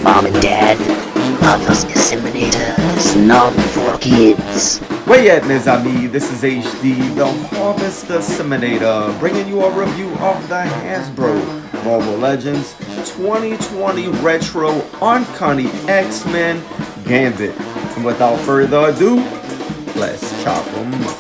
Mom and Dad, love those disseminators, not for kids. Where you at, mes amis? This is HD, the Harvest Disseminator, bringing you a review of the Hasbro Marvel Legends 2020 Retro Uncanny X-Men Gambit. And without further ado, let's chop them up.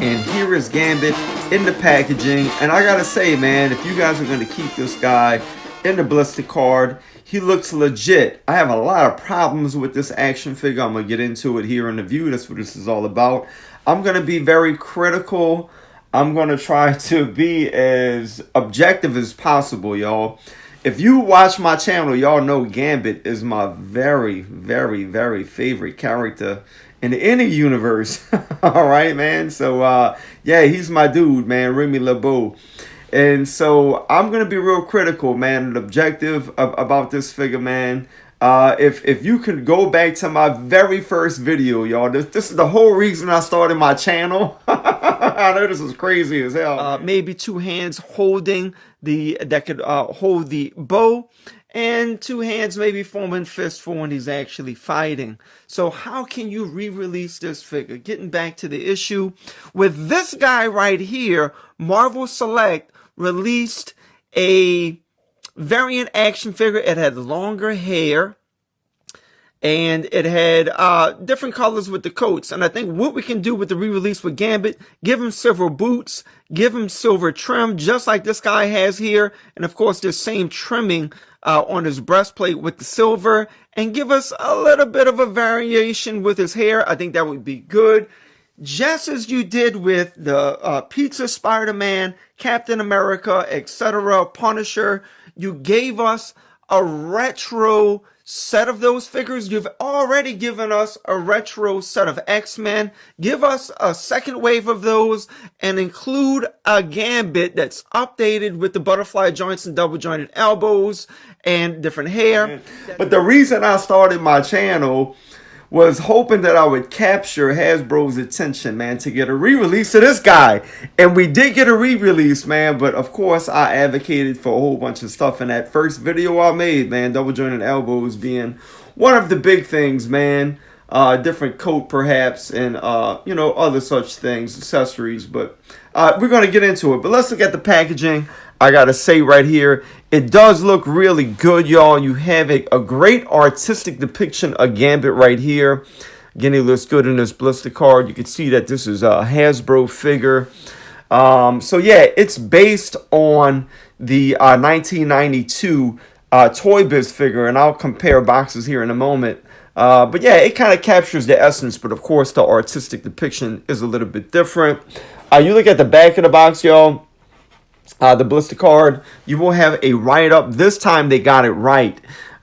And here is Gambit in the packaging. And I gotta say, man, if you guys are gonna keep this guy in the blister card, he looks legit. I have a lot of problems with this action figure. I'm gonna get into it here in the view. That's what this is all about. I'm gonna be very critical. I'm gonna try to be as objective as possible, y'all. If you watch my channel, y'all know Gambit is my very, very, very favorite character in any universe. All right, man. So yeah, he's my dude, man, Remy LeBeau. And so I'm gonna be real critical, man, and objective about this figure, man. If you could go back to my very first video, y'all, this is the whole reason I started my channel. I know this is crazy as hell. Maybe two hands holding that could hold the bow, and two hands maybe forming fist for when he's actually fighting. So how can you re-release this figure? Getting back to the issue, with this guy right here, Marvel Select released a variant action figure. It had longer hair, and it had different colors with the coats. And I think what we can do with the re-release with Gambit, give him silver boots, give him silver trim, just like this guy has here. And of course, this same trimming on his breastplate with the silver, and give us a little bit of a variation with his hair. I think that would be good. Just as you did with the Pizza Spider-Man, Captain America, etc., Punisher, you gave us a retro set of those figures. You've already given us a retro set of X-Men. Give us a second wave of those and include a Gambit that's updated with the butterfly joints and double jointed elbows and different hair. But the reason I started my channel was hoping that I would capture Hasbro's attention, man, to get a re-release of this guy. And we did get a re-release, man, but of course I advocated for a whole bunch of stuff in that first video I made, man. Double jointed elbows being one of the big things, man. Different coat perhaps, and you know, other such things, accessories. But we're going to get into it. But let's look at the packaging. I gotta say right here, it does look really good, y'all. You have a great artistic depiction of Gambit right here. Again, he looks good in this blister card. You can see that this is a Hasbro figure. So yeah, it's based on the 1992 Toy Biz figure, and I'll compare boxes here in a moment. But yeah, it kind of captures the essence, but of course the artistic depiction is a little bit different. You look at the back of the box, y'all. The blister card, you will have a write-up. This time they got it right.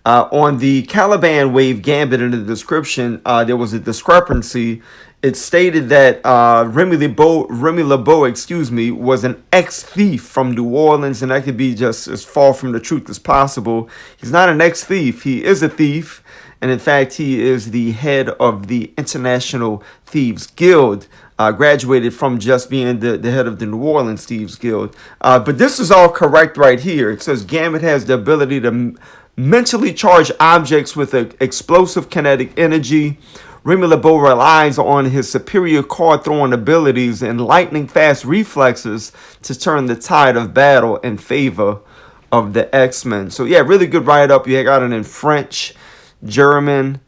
On the Caliban Wave Gambit, in the description, there was a discrepancy. It stated that Remy LeBeau, excuse me, was an ex-thief from New Orleans, and that could be just as far from the truth as possible. He's not an ex-thief. He is a thief, and in fact, he is the head of the International Thieves Guild. Graduated from just being the head of the New Orleans Thieves Guild. But this is all correct right here. It says Gambit has the ability to mentally charge objects with an explosive kinetic energy. Remy LeBeau relies on his superior card throwing abilities and lightning fast reflexes to turn the tide of battle in favor of the X-Men. So yeah, really good write-up. You got it in French, German,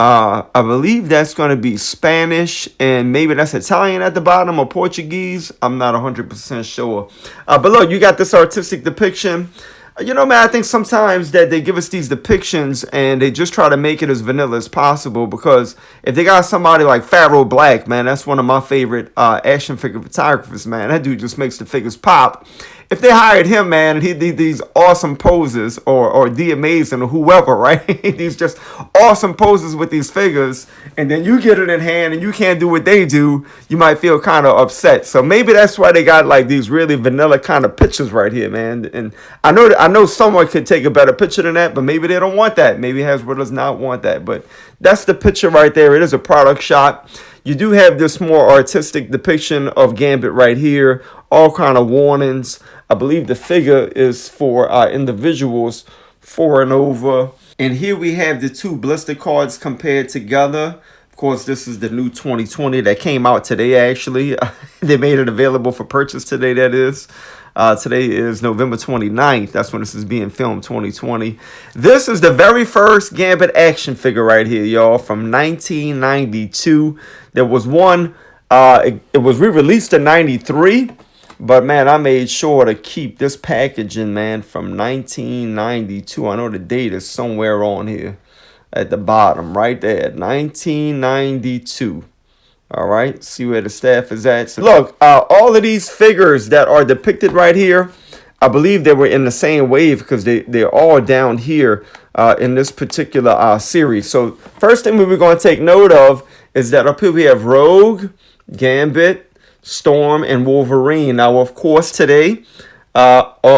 I believe that's going to be Spanish, and maybe that's Italian at the bottom, or Portuguese. I'm not 100% sure. But look, you got this artistic depiction. You know, man, I think sometimes that they give us these depictions and they just try to make it as vanilla as possible, because if they got somebody like Pharaoh Black, man, that's one of my favorite action figure photographers, man. That dude just makes the figures pop. If they hired him, man, and he did these awesome poses, or The Amazing, or whoever, right? These just awesome poses with these figures, and then you get it in hand and you can't do what they do, you might feel kind of upset. So maybe that's why they got like these really vanilla kind of pictures right here, man. And I know someone could take a better picture than that, but maybe they don't want that. Maybe Hasbro does not want that. But that's the picture right there. It is a product shot. You do have this more artistic depiction of Gambit right here. All kind of warnings. I believe the figure is for individuals 4 and over. And here we have the two blister cards compared together. Of course, this is the new 2020 that came out today, actually. They made it available for purchase today, that is. Today is November 29th. That's when this is being filmed, 2020. This is the very first Gambit action figure right here, y'all, from 1992. There was one, it was re-released in 93. But, man, I made sure to keep this packaging, man, from 1992. I know the date is somewhere on here at the bottom, right there, 1992. All right, see where the staff is at. So look, all of these figures that are depicted right here, I believe they were in the same wave, because they're all down here in this particular series. So first thing we're going to take note of is that up here we have Rogue, Gambit, Storm, and Wolverine. Now, of course, today,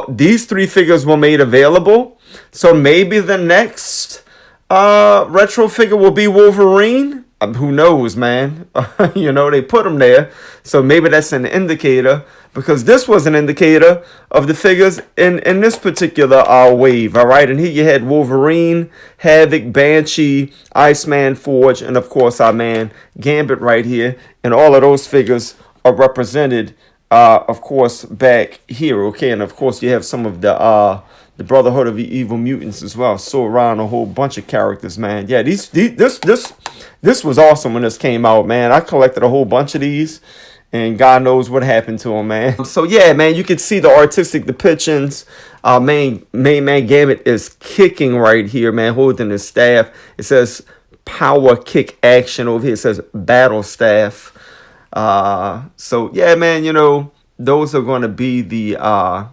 these three figures were made available. So maybe the next retro figure will be Wolverine. Who knows, man? You know, they put them there. So maybe that's an indicator, because this was an indicator of the figures in this particular wave. All right. And here you had Wolverine, Havoc, Banshee, Iceman, Forge, and of course our man Gambit right here. And all of those figures are represented, of course, back here. Okay. And of course, you have some of the Brotherhood of Evil Mutants as well. So around a whole bunch of characters, man. Yeah, this was awesome when this came out, man. I collected a whole bunch of these, and God knows what happened to them, man. So yeah, man, you can see the artistic depictions. Main man Gambit is kicking right here, man, holding his staff. It says power kick action over here. It says battle staff. So yeah, man, you know, those are going to be the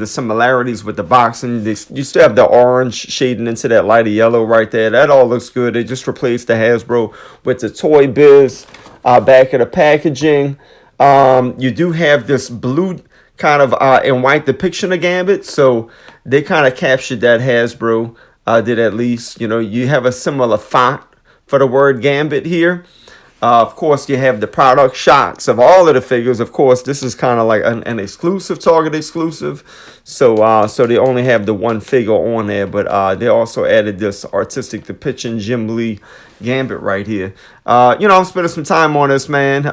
similarities with the boxing. You still have the orange shading into that lighter yellow right there. That all looks good. They just replaced the Hasbro with the Toy Biz back of the packaging. You do have this blue kind of and white depiction of Gambit, so they kind of captured that. Hasbro did, at least. You know, you have a similar font for the word Gambit here. Of course, you have the product shots of all of the figures. Of course, this is kind of like an exclusive, Target exclusive. So so they only have the one figure on there, but they also added this artistic depiction, Jim Lee Gambit right here. You know, I'm spending some time on this, man,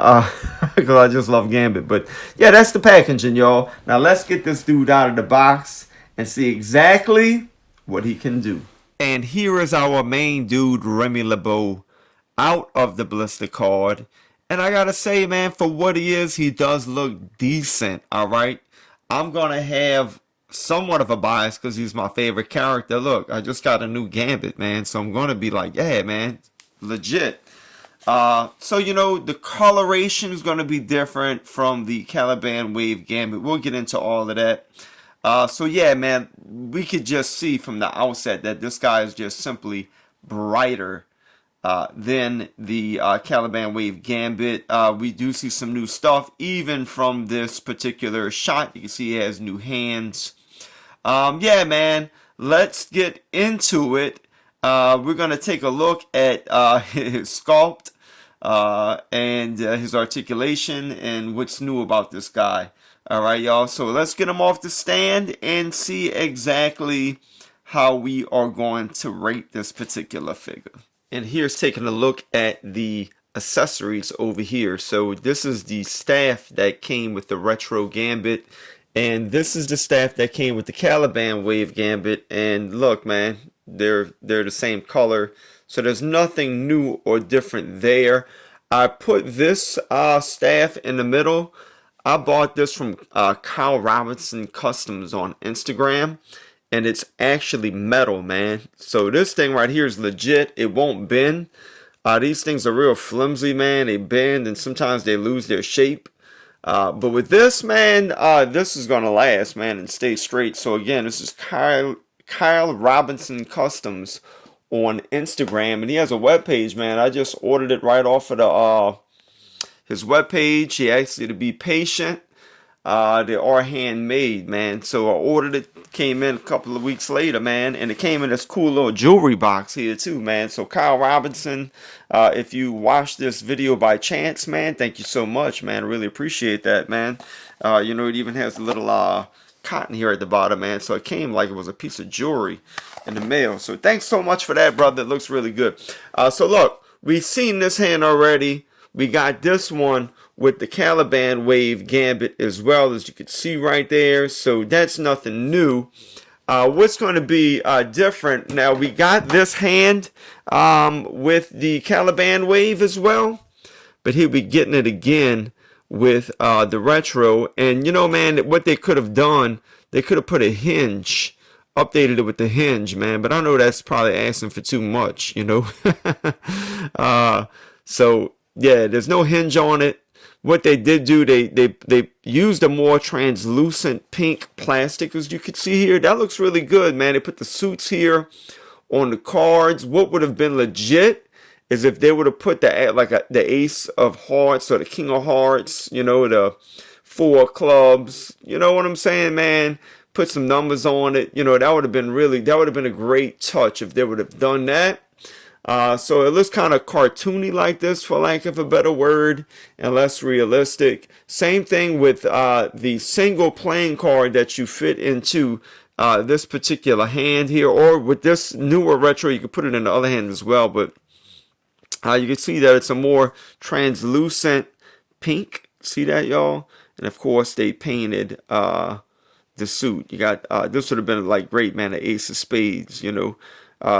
because I just love Gambit. But yeah, that's the packaging, y'all. Now let's get this dude out of the box and see exactly what he can do. And here is our main dude, Remy LeBeau, out of the blister card. And I gotta say, man, for what he is, he does look decent. All right, I'm gonna have somewhat of a bias because he's my favorite character. Look, I just got a new Gambit, man, so I'm gonna be like, yeah, man, legit. So you know, the coloration is gonna be different from the Caliban Wave Gambit. We'll get into all of that. So yeah, man, we could just see from the outset that this guy is just simply brighter than the Caliban Wave Gambit. We do see some new stuff, even from this particular shot. You can see he has new hands. Yeah, man, let's get into it. We're going to take a look at his sculpt and his articulation and what's new about this guy. All right, y'all. So let's get him off the stand and see exactly how we are going to rate this particular figure. And here's taking a look at the accessories over here. So this is the staff that came with the Retro Gambit, and this is the staff that came with the Caliban Wave Gambit. And look, man, they're the same color, so there's nothing new or different there. I put this staff in the middle. I bought this from Kyle Robinson Customs on Instagram. and it's actually metal, man. So this thing right here is legit. It won't bend. These things are real flimsy, man. They bend and sometimes they lose their shape. But with this, man, this is gonna last, man, and stay straight. So again, this is Kyle Robinson Customs on Instagram, and he has a webpage, man. I just ordered it right off of the his webpage. He asked you to be patient. They are handmade, man. So I ordered it, came in a couple of weeks later, man, and it came in this cool little jewelry box here too, man. So Kyle Robinson, if you watched this video by chance, man, thank you so much, man. I really appreciate that, man. You know, it even has a little cotton here at the bottom, man. So it came like it was a piece of jewelry in the mail. So thanks so much for that, brother. It looks really good. So look, we've seen this hand already. We got this one with the Caliban Wave Gambit as well, as you can see right there. So that's nothing new. What's going to be different, now we got this hand with the Caliban Wave as well, but here we getting it again with the retro. And you know, man, what they could have done, they could have put a hinge, updated it with the hinge, man, but I know that's probably asking for too much, you know. So yeah, there's no hinge on it. What they did do, they used a more translucent pink plastic, as you can see here. That looks really good, man. They put the suits here on the cards. What would have been legit is if they would have put the ace of hearts or the king of hearts, you know, the four of clubs. You know what I'm saying, man? Put some numbers on it. You know, that would have been a great touch if they would have done that. So it looks kind of cartoony like this, for lack of a better word, and less realistic. Same thing with the single playing card that you fit into this particular hand here, or with this newer retro, you can put it in the other hand as well. But you can see that it's a more translucent pink. See that, y'all? And of course, they painted the suit. You got this would have been like great, man, the ace of spades, you know.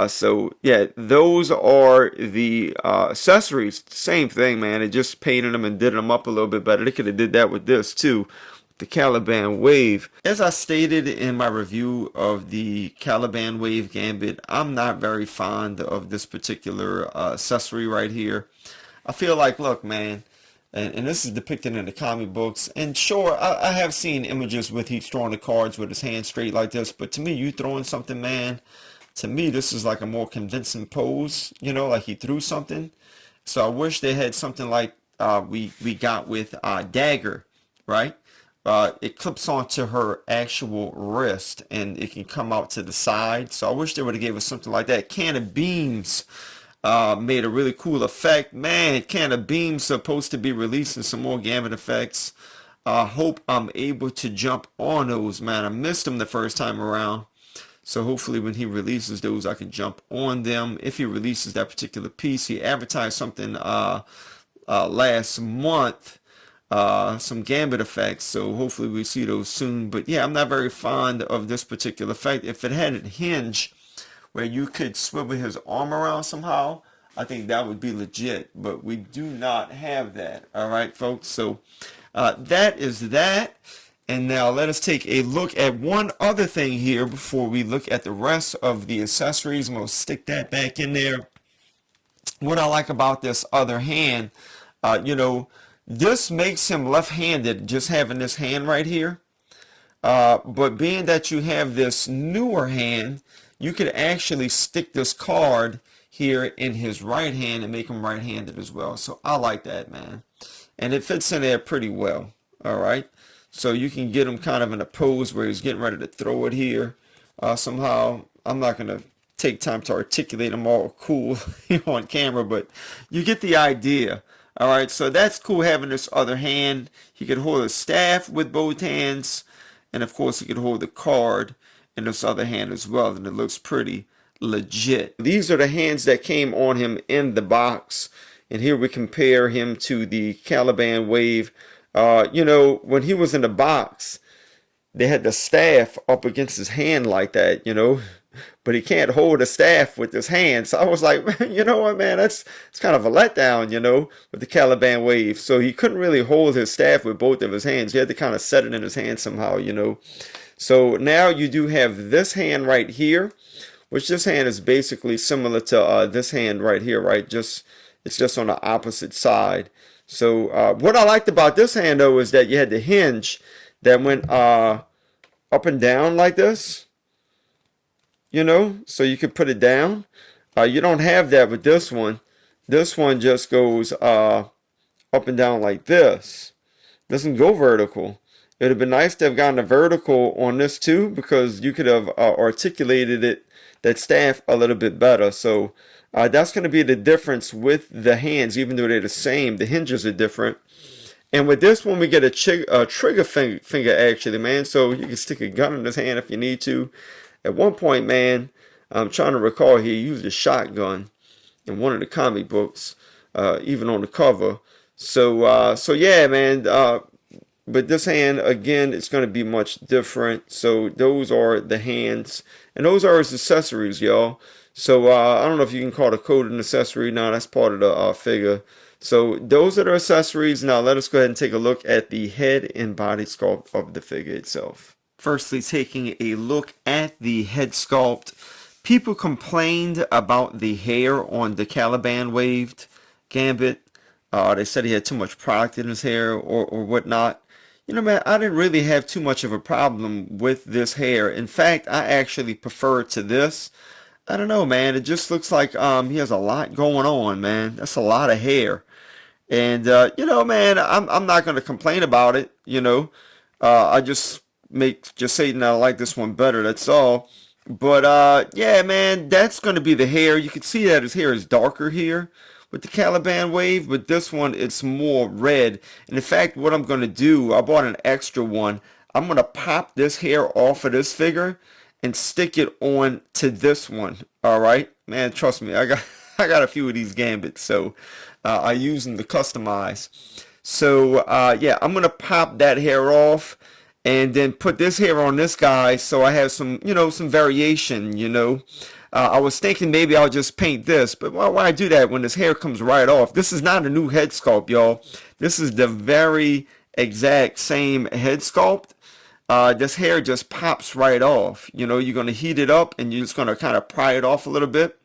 So yeah, those are the accessories. Same thing, man. They just painted them and did them up a little bit better. They could have did that with this too, the Caliban Wave. As I stated in my review of the Caliban Wave Gambit, I'm not very fond of this particular accessory right here. I feel like, look, man, and this is depicted in the comic books, and sure, I have seen images with he's throwing the cards with his hand straight like this, but to me, you throwing something, man, to me, this is like a more convincing pose, you know, like he threw something. So I wish they had something like we got with Dagger, right? It clips onto her actual wrist and it can come out to the side. So I wish they would have gave us something like that. Can of Beams made a really cool effect. Man, Can of Beams supposed to be releasing some more Gambit effects. I hope I'm able to jump on those, man. I missed them the first time around. So hopefully when he releases those, I can jump on them. If he releases that particular piece, he advertised something last month, some Gambit effects. So hopefully we see those soon. But yeah, I'm not very fond of this particular effect. If it had a hinge where you could swivel his arm around somehow, I think that would be legit. But we do not have that. All right, folks. So that is that. And now let us take a look at one other thing here before we look at the rest of the accessories. I'm going to stick that back in there. What I like about this other hand, you know, this makes him left-handed, just having this hand right here. But being that you have this newer hand, you could actually stick this card here in his right hand and make him right-handed as well. So I like that, man. And it fits in there pretty well. All right. So you can get him kind of in a pose where he's getting ready to throw it here somehow. I'm not going to take time to articulate them all cool on camera, but you get the idea. All right, so that's cool having this other hand. He could hold a staff with both hands, and of course he could hold the card in this other hand as well, and it looks pretty legit. These are the hands that came on him in the box, and here we compare him to the Caliban Wave. You know, when he was in the box, they had the staff up against his hand like that, you know, but he can't hold the staff with his hand. So I was like, man, you know what, man, it's kind of a letdown, you know, with the Caliban Wave. So he couldn't really hold his staff with both of his hands. He had to kind of set it in his hand somehow, you know. So now you do have this hand right here, which this hand is basically similar to this hand right here, right? Just it's just on the opposite side. So what I liked about this hand though is that you had the hinge that went up and down like this, you know, so you could put it down. You don't have that with this one. This one just goes up and down like this. Doesn't go vertical. It would have been nice to have gotten a vertical on this too, because you could have articulated it, that staff, a little bit better. So that's going to be the difference with the hands, even though they're the same. The hinges are different. And with this one, we get a trigger finger actually, man. So you can stick a gun in his hand if you need to. At one point, man, I'm trying to recall, he used a shotgun in one of the comic books, even on the cover. So yeah, man. But this hand, again, it's going to be much different. So those are the hands, and those are his accessories, y'all. So I don't know if you can call the code an accessory. No, that's part of the figure. So those are the accessories. Now let us go ahead and take a look at the head and body sculpt of the figure itself. Firstly, taking a look at the head sculpt. People complained about the hair on the Caliban Wave Gambit. They said he had too much product in his hair or whatnot. You know, man, I didn't really have too much of a problem with this hair. In fact, I actually prefer it to this. I don't know, man. It just looks like he has a lot going on, man. That's a lot of hair. And you know, man, I'm not gonna complain about it. You know, I just say that I like this one better. That's all. But yeah, man, that's gonna be the hair. You can see that his hair is darker here with the Caliban Wave, but this one it's more red. And in fact, what I'm gonna do, I bought an extra one. I'm gonna pop this hair off of this figure and stick it on to this one. All right, man, trust me, I got I got a few of these Gambits, so I use them to customize. So yeah, I'm gonna pop that hair off and then put this hair on this guy, so I have some, you know, some variation. You know, I was thinking maybe I'll just paint this, but why do that when this hair comes right off? This is not a new head sculpt, y'all. This is the very exact same head sculpt. This hair just pops right off. You know, you're going to heat it up and you're just going to kind of pry it off a little bit.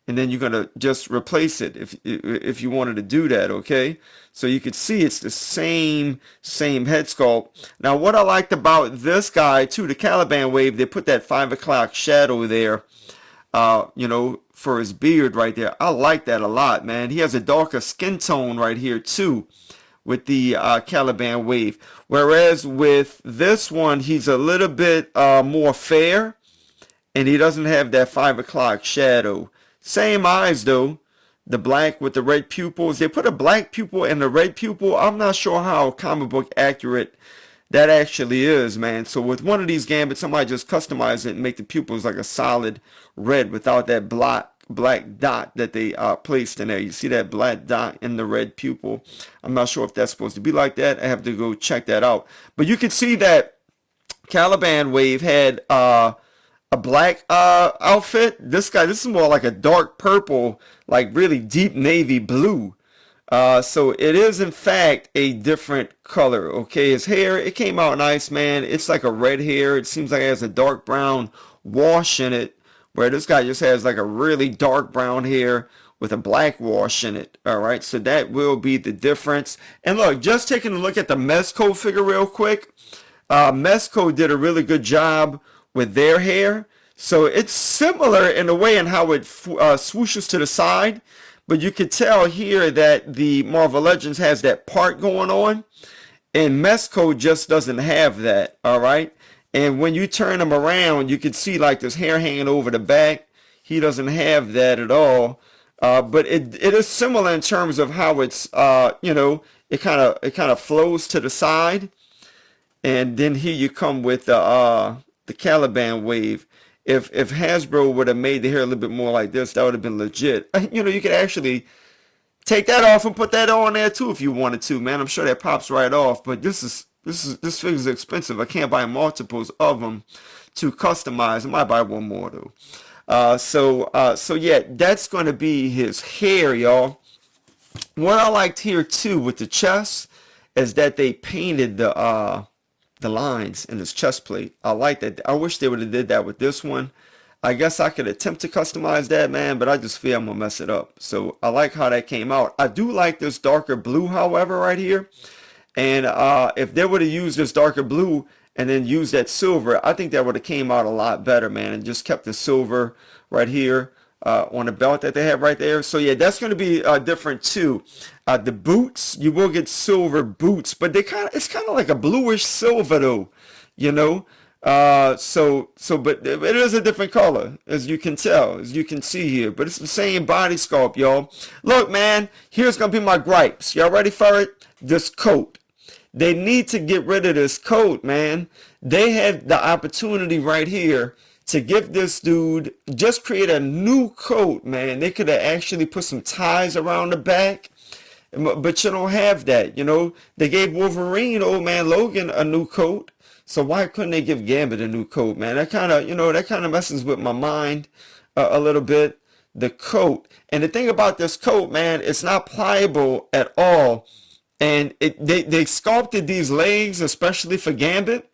And then you're going to just replace it if you wanted to do that, okay? So you can see it's the same head sculpt. Now, what I liked about this guy, too, the Caliban Wave, they put that 5 o'clock shadow there, you know, for his beard right there. I like that a lot, man. He has a darker skin tone right here, too, with the Caliban Wave. Whereas with this one, he's a little bit more fair, and he doesn't have that 5 o'clock shadow. Same eyes though, the black with the red pupils. They put a black pupil and a red pupil. I'm not sure how comic book accurate that actually is, man. So with one of these Gambits, somebody just customize it and make the pupils like a solid red without that black dot that they placed in there. You see that black dot in the red pupil? I'm not sure if that's supposed to be like that. I have to go check that out. But you can see that Caliban Wave had a black outfit. This is more like a dark purple, like really deep navy blue. So it is in fact a different color. Okay, his hair, it came out nice, man. It's like a red hair. It seems like it has a dark brown wash in it, where this guy just has like a really dark brown hair with a black wash in it. All right, so that will be the difference. And look, just taking a look at the Mezco figure real quick. Mezco did a really good job with their hair. So it's similar in a way in how it swooshes to the side, but you can tell here that the Marvel Legends has that part going on, and Mezco just doesn't have that. All right, and when you turn him around, you can see like this hair hanging over the back. He doesn't have that at all. But it is similar in terms of how it's you know, it kind of flows to the side, and then here you come with the Caliban Wave. If Hasbro would have made the hair a little bit more like this, that would have been legit. You know, you could actually take that off and put that on there too if you wanted to, man. I'm sure that pops right off. But this figure's expensive. I can't buy multiples of them to customize. I might buy one more though. So yeah, that's going to be his hair, y'all. What I liked here too with the chest is that they painted the the lines in his chest plate. I like that. I wish they would have did that with this one. I guess I could attempt to customize that, man, but I just fear I'm gonna mess it up. So I like how that came out. I do like this darker blue, however, right here. And if they would have used this darker blue and then used that silver, I think that would have came out a lot better, man, and just kept the silver right here on the belt that they have right there. So yeah, that's going to be different too. The boots, you will get silver boots, but it's kind of like a bluish silver though, you know. But it is a different color, as you can tell, as you can see here. But it's the same body sculpt, y'all. Look, man, here's gonna be my gripes. Y'all ready for it? This coat. They need to get rid of this coat, man. They had the opportunity right here to give this dude, just create a new coat, man. They could have actually put some ties around the back, but you don't have that, you know. They gave Wolverine, old man Logan, a new coat. So why couldn't they give Gambit a new coat, man? That kind of, you know, that kind of messes with my mind a little bit. The coat. And the thing about this coat, man, it's not pliable at all. And they sculpted these legs, especially for Gambit.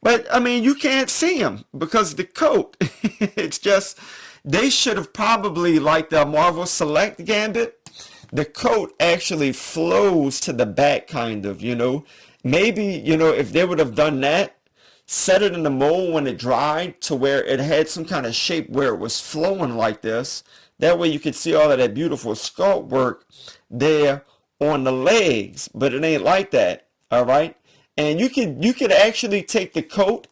But, I mean, you can't see them because the coat, it's just, they should have probably, like the Marvel Select Gambit, the coat actually flows to the back, kind of, you know. Maybe, you know, if they would have done that, set it in the mold when it dried to where it had some kind of shape where it was flowing like this. That way you could see all of that beautiful sculpt work there on the legs, but it ain't like that, all right? And you could actually take the coat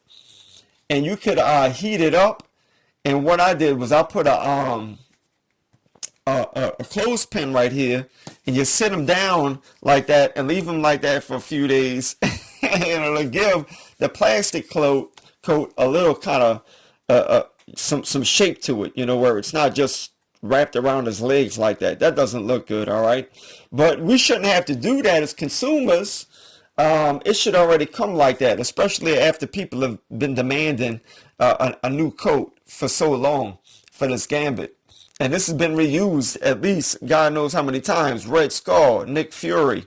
and you could heat it up. And what I did was I put a clothespin right here, and you sit them down like that and leave them like that for a few days, and it'll give the plastic coat a little kind of some shape to it, you know, where it's not just wrapped around his legs like that. That doesn't look good, all right? But we shouldn't have to do that as consumers. It should already come like that, especially after people have been demanding a new coat for so long for this Gambit. And this has been reused at least God knows how many times. Red Skull, Nick Fury,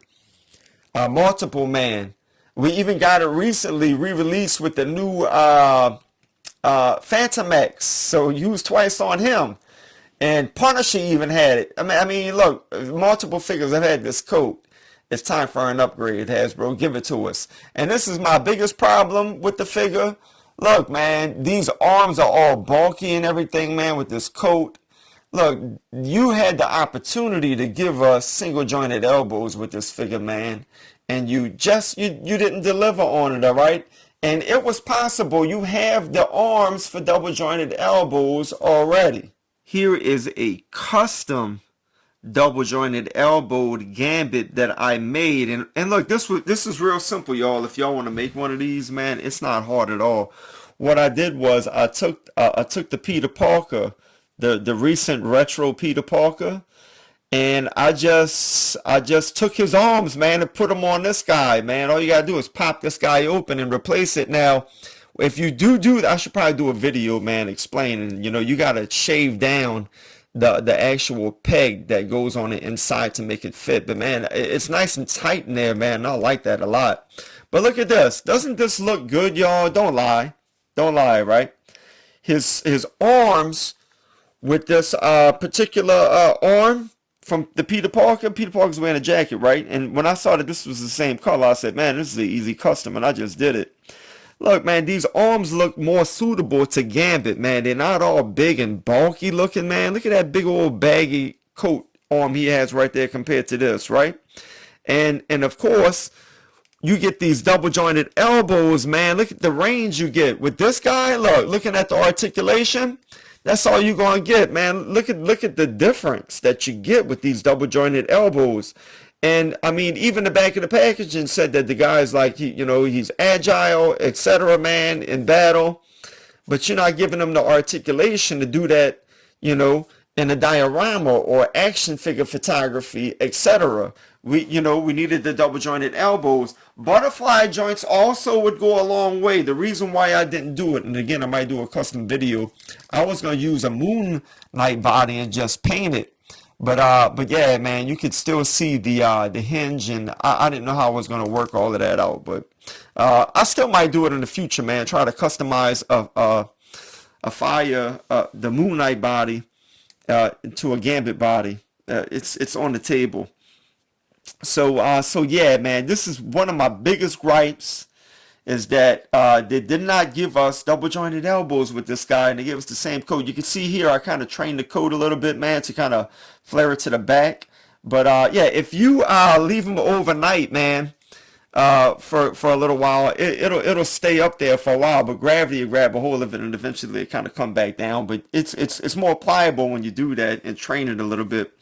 Multiple Man. We even got it recently re-released with the new Phantom X. So used twice on him. And Punisher even had it. I mean, look, multiple figures have had this coat. It's time for an upgrade, Hasbro. Give it to us. And this is my biggest problem with the figure. Look, man, these arms are all bulky and everything, man, with this coat. Look, you had the opportunity to give us single jointed elbows with this figure, man. And you didn't deliver on it, all right? And it was possible. You have the arms for double jointed elbows already. Here is a custom double jointed elbowed Gambit that I made, and look, this is real simple, y'all. If y'all want to make one of these, man, it's not hard at all. What I did was I took the Peter Parker, the recent retro Peter Parker, and I just took his arms, man, and put them on this guy, man. All you gotta do is pop this guy open and replace it. Now, if you do that, I should probably do a video, man, explaining, you know, you gotta shave down the actual peg that goes on the inside to make it fit. But man, it's nice and tight in there, man. I like that a lot. But look at this. Doesn't this look good, y'all? Don't lie, right? His arms with this particular arm from the Peter Parker's wearing a jacket, right? And when I saw that this was the same color, I said, man, this is an easy custom, and I just did it. Look, man, these arms look more suitable to Gambit, man. They're not all big and bulky looking, man. Look at that big old baggy coat arm he has right there compared to this, right? And of course, you get these double jointed elbows, man. Look at the range you get with this guy. Look, looking at the articulation, that's all you're going to get, man. Look at the difference that you get with these double jointed elbows. And I mean, even the back of the packaging said that the guy's like, he's agile, etc., man, in battle. But you're not giving him the articulation to do that, in a diorama or action figure photography, etc. We needed the double jointed elbows. Butterfly joints also would go a long way. The reason why I didn't do it, and again, I might do a custom video, I was going to use a Moonlight body and just paint it. But yeah, man, you could still see the hinge, and I didn't know how I was going to work all of that out. But I still might do it in the future, man. Try to customize a fire, the Moon Knight body to a Gambit body. It's on the table. So yeah, man, this is one of my biggest gripes is that they did not give us double jointed elbows with this guy, and they gave us the same coat. You can see here I kind of trained the coat a little bit, man, to kind of flare it to the back. But yeah, if you leave them overnight, man, for a little while, it'll stay up there for a while. But gravity will grab a hold of it, and eventually it kind of come back down. But it's more pliable when you do that and train it a little bit.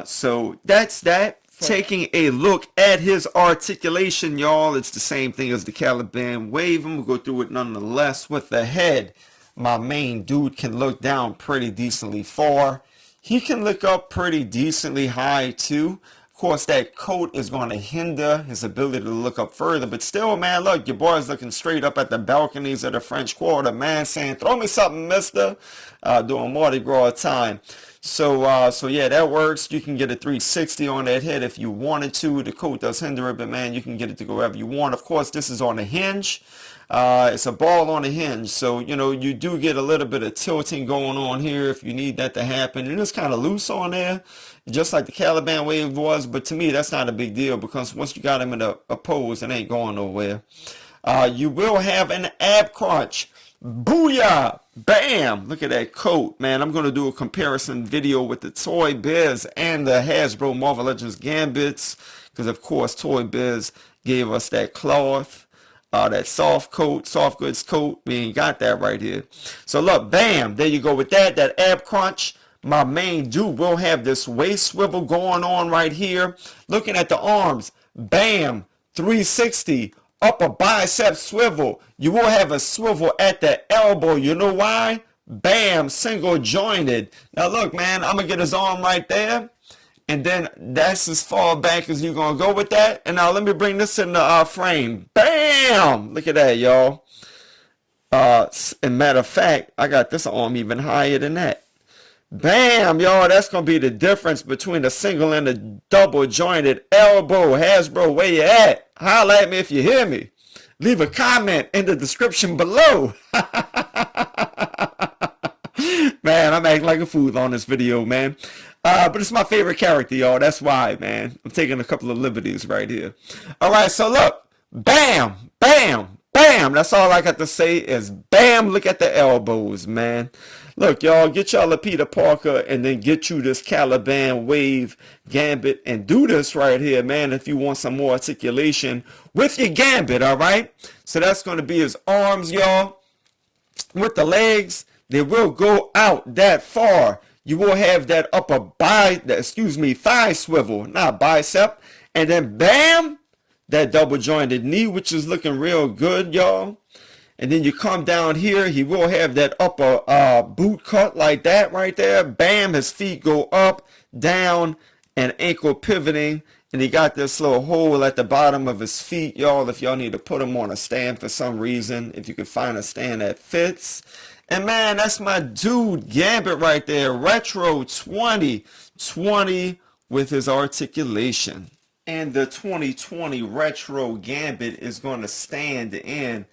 So that's that. Taking a look at his articulation, y'all. It's the same thing as the Caliban Wave. I'm gonna go through it nonetheless. With the head, my main dude can look down pretty decently far. He can look up pretty decently high too. Of course, that coat is going to hinder his ability to look up further. But still, man, look, your boy's looking straight up at the balconies of the French Quarter, man, saying, "Throw me something, mister," doing Mardi Gras time. So yeah, that works. You can get a 360 on that head if you wanted to. The coat does hinder it, but man, you can get it to go wherever you want. Of course, this is on a hinge. It's a ball on a hinge, so you know you do get a little bit of tilting going on here if you need that to happen. And it's kind of loose on there, just like the Caliban Wave was. But to me, that's not a big deal because once you got him in a pose, it ain't going nowhere. You will have an ab crunch. Booyah! Bam! Look at that coat, man. I'm going to do a comparison video with the Toy Biz and the Hasbro Marvel Legends Gambits because, of course, Toy Biz gave us that cloth, that soft goods coat. We ain't got that right here. So, look, bam! There you go with that ab crunch. My main dude will have this waist swivel going on right here. Looking at the arms, bam! 360. Upper bicep swivel. You will have a swivel at the elbow. You know why? Bam, single jointed. Now look, man, I'm gonna get his arm right there, and then that's as far back as you're gonna go with that. And now let me bring this in the frame. Bam! Look at that, y'all. And matter of fact, I got this arm even higher than that. Bam, y'all, that's going to be the difference between the single and the double jointed elbow. Hasbro, where you at? Holla at me if you hear me. Leave a comment in the description below. Man, I'm acting like a fool on this video, man. But it's my favorite character, y'all. That's why, man. I'm taking a couple of liberties right here. All right, so look. Bam, bam, bam. That's all I got to say is bam. Look at the elbows, man. Look, y'all, get y'all a Peter Parker and then get you this Caliban Wave Gambit and do this right here, man, if you want some more articulation with your Gambit, all right? So that's going to be his arms, y'all. With the legs, they will go out that far. You will have that thigh swivel, not bicep. And then, bam, that double jointed knee, which is looking real good, y'all. And then you come down here, he will have that upper boot cut like that right there. Bam, his feet go up, down, and ankle pivoting. And he got this little hole at the bottom of his feet, y'all, if y'all need to put him on a stand for some reason. If you can find a stand that fits. And man, that's my dude, Gambit right there. Retro 2020 with his articulation. And the 2020 Retro Gambit is going to stand in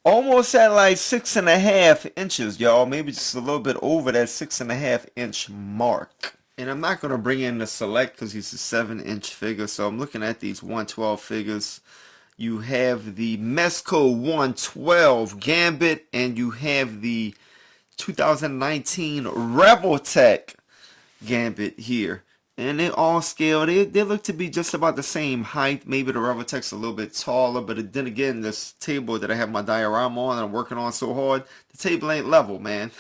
almost at like 6.5 inches, y'all. Maybe just a little bit over that 6.5 inch mark. And I'm not going to bring in the Select because he's a 7-inch figure. So I'm looking at these 112 figures. You have the Mesco 112 Gambit. And you have the 2019 Rebel Tech Gambit here. And they all scale. They look to be just about the same height. Maybe the Rebel Tech's a little bit taller. But then again, this table that I have my diorama on and I'm working on so hard, the table ain't level, man.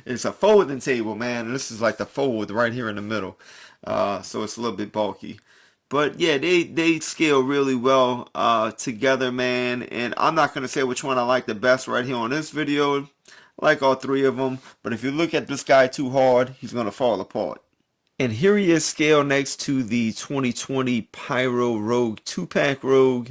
It's a folding table, man. And this is like the fold right here in the middle. So it's a little bit bulky. But yeah, they scale really well together, man. And I'm not going to say which one I like the best right here on this video. I like all three of them. But if you look at this guy too hard, he's going to fall apart. And here he is scaled next to the 2020 Pyro Rogue 2-pack Rogue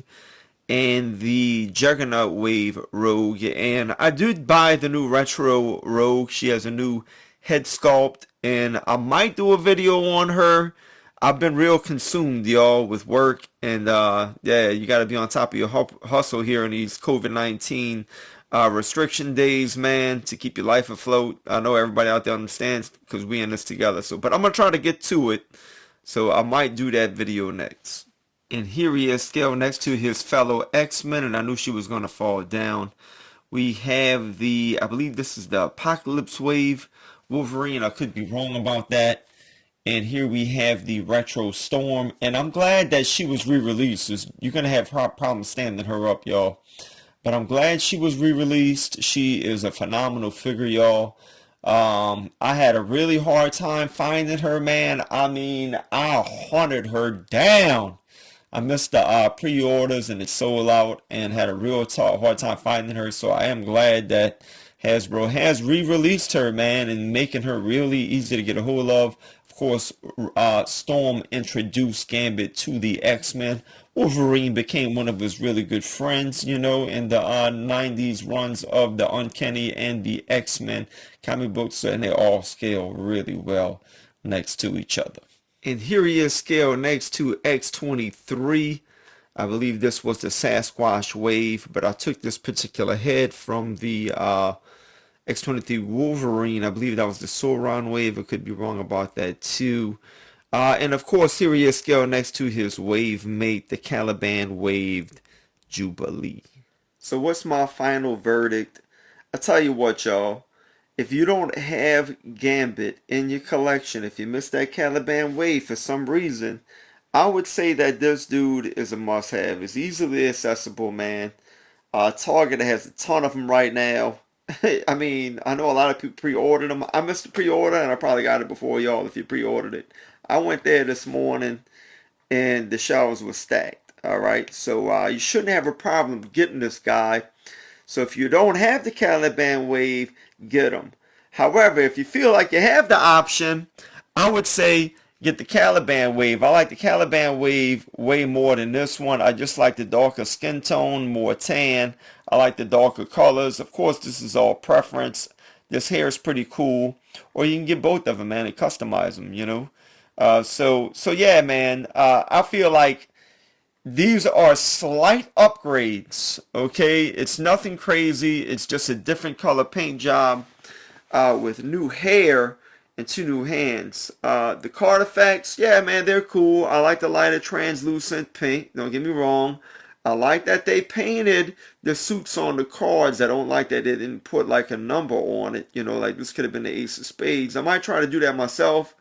and the Juggernaut Wave Rogue. And I did buy the new Retro Rogue. She has a new head sculpt. And I might do a video on her. I've been real consumed, y'all, with work, and yeah, you got to be on top of your hustle here in these COVID-19 restriction days, man, to keep your life afloat. I know everybody out there understands because we in this together. So, but I'm gonna try to get to it. So I might do that video next. And here he is, scaled next to his fellow X-Men, and I knew she was gonna fall down. We have the, I believe this is the Apocalypse Wave Wolverine. I could be wrong about that. And here we have the Retro Storm. And I'm glad that she was re-released. You're going to have problems standing her up, y'all. But I'm glad she was re-released. She is a phenomenal figure, y'all. I had a really hard time finding her, man. I mean, I hunted her down. I missed the pre-orders and it sold out and had a real hard time finding her. So I am glad that Hasbro has re-released her, man, and making her really easy to get a hold of. Of course, Storm introduced Gambit to the X-Men. Wolverine became one of his really good friends, you know, in the 90s runs of the Uncanny and the X-Men comic books, and they all scale really well next to each other. And here he is scaled next to X-23. I believe this was the Sasquatch Wave, but I took this particular head from the X-23 Wolverine. I believe that was the Sauron Wave. I could be wrong about that too. And of course, here he is scaled next to his wave mate, the Caliban Wave Jubilee. So what's my final verdict? I tell you what, y'all. If you don't have Gambit in your collection, if you missed that Caliban Wave for some reason, I would say that this dude is a must-have. It's easily accessible, man. Target has a ton of them right now. I mean, I know a lot of people pre-ordered them. I missed the pre-order, and I probably got it before y'all if you pre-ordered it. I went there this morning, and the shelves were stacked. All right, so you shouldn't have a problem getting this guy. So if you don't have the Caliban Wave, get them. However, if you feel like you have the option, I would say get the Caliban Wave. I like the Caliban Wave way more than this one. I just like the darker skin tone, more tan. I like the darker colors. Of course, this is all preference. This hair is pretty cool. Or you can get both of them, man, and customize them, you know. So yeah, man. I feel like these are slight upgrades, okay? It's nothing crazy. It's just a different color paint job with new hair and two new hands. The card effects, yeah, man, they're cool. I like the lighter translucent pink. Don't get me wrong. I like that they painted the suits on the cards. I don't like that they didn't put like a number on it. You know, like this could have been the Ace of Spades. I might try to do that myself,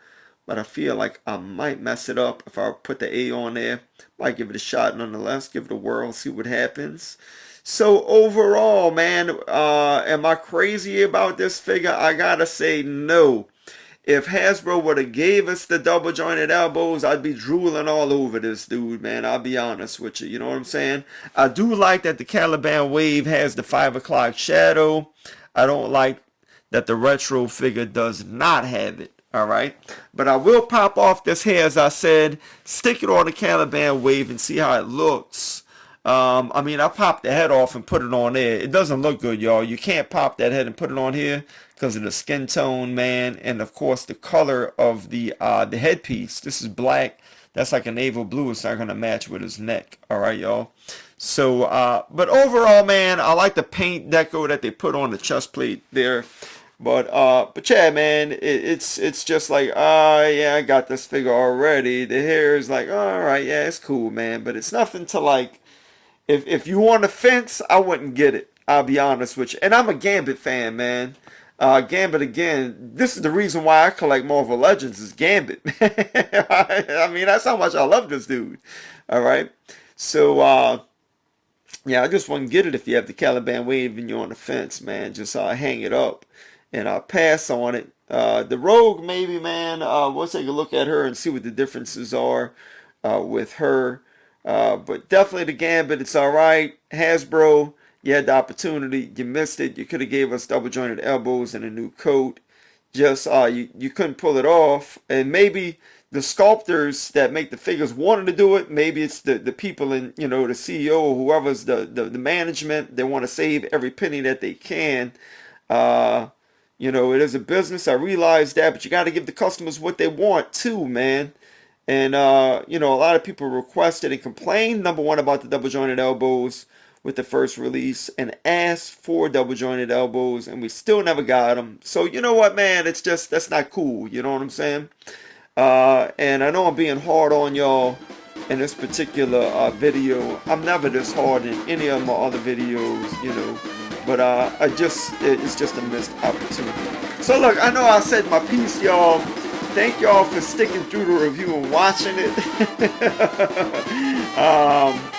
but I feel like I might mess it up if I put the A on there. Might give it a shot nonetheless. Give it a whirl, see what happens. So overall, man, am I crazy about this figure? I gotta say no. If Hasbro would have gave us the double jointed elbows, I'd be drooling all over this dude, man. I'll be honest with you. You know what I'm saying? I do like that the Caliban Wave has the 5 o'clock shadow. I don't like that the retro figure does not have it. All right, but I will pop off this hair, as I said, stick it on the Caliban Wave and see how it looks. I mean, I popped the head off and put it on there. It doesn't look good, y'all. You can't pop that head and put it on here because of the skin tone, man, and of course the color of the headpiece. This is black. That's like a naval blue. It's not gonna match with his neck. All right, y'all. So, but overall, man, I like the paint deco that they put on the chest plate there. But yeah, man, it's just like, yeah, I got this figure already. The hair is like, all right, yeah, it's cool, man. But it's nothing to like, if you want a fence, I wouldn't get it. I'll be honest with you. And I'm a Gambit fan, man. Gambit again. This is the reason why I collect Marvel Legends is Gambit. I mean, that's how much I love this dude. All right. So yeah, I just wouldn't get it if you have the Caliban Wave and you're on the fence, man. Just hang it up and pass on it. The Rogue, maybe, man. We'll take a look at her and see what the differences are with her. But definitely the Gambit, it's all right. Hasbro, you had the opportunity. You missed it. You could have gave us double jointed elbows and a new coat. Just you couldn't pull it off. And maybe the sculptors that make the figures wanted to do it. Maybe it's the people in, you know, the CEO or whoever's the management. They want to save every penny that they can. You know, it is a business. I realize that, but you got to give the customers what they want too, man. And, you know, a lot of people requested and complained, number one, about the double jointed elbows with the first release and asked for double jointed elbows, and we still never got them. So, you know what, man? It's just, that's not cool. You know what I'm saying? And I know I'm being hard on y'all in this particular video. I'm never this hard in any of my other videos, you know. But it's just a missed opportunity. So look, I know I said my piece, y'all. Thank y'all for sticking through the review and watching it.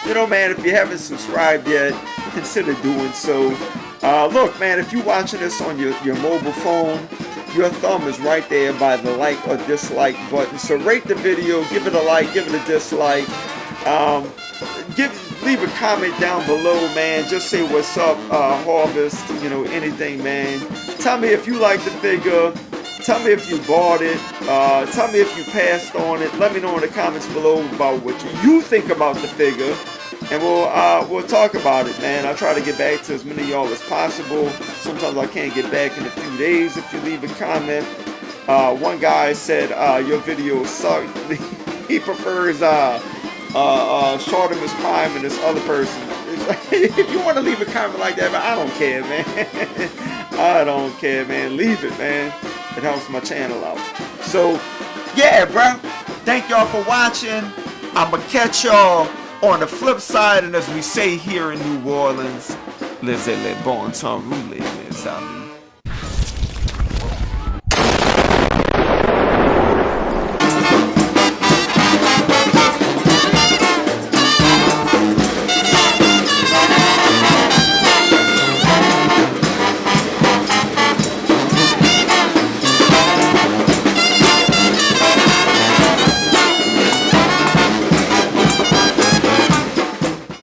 You know, man, if you haven't subscribed yet, consider doing so. Look, man, if you're watching this on your mobile phone, your thumb is right there by the like or dislike button. So rate the video, give it a like, give it a dislike. Leave a comment down below, man. Just say what's up, Harvest, you know, anything, man. Tell me if you like the figure. Tell me if you bought it. Tell me if you passed on it. Let me know in the comments below about what you think about the figure. And we'll talk about it, man. I try to get back to as many of y'all as possible. Sometimes I can't get back in a few days if you leave a comment. One guy said your video sucked. He prefers Shartimus Prime and this other person. If you want to leave a comment like that, but I don't care, man. I don't care, man. Leave it, man. It helps my channel out. So, yeah, bro. Thank y'all for watching. I'ma catch y'all on the flip side, and as we say here in New Orleans, les bon temps roulé, mes amis.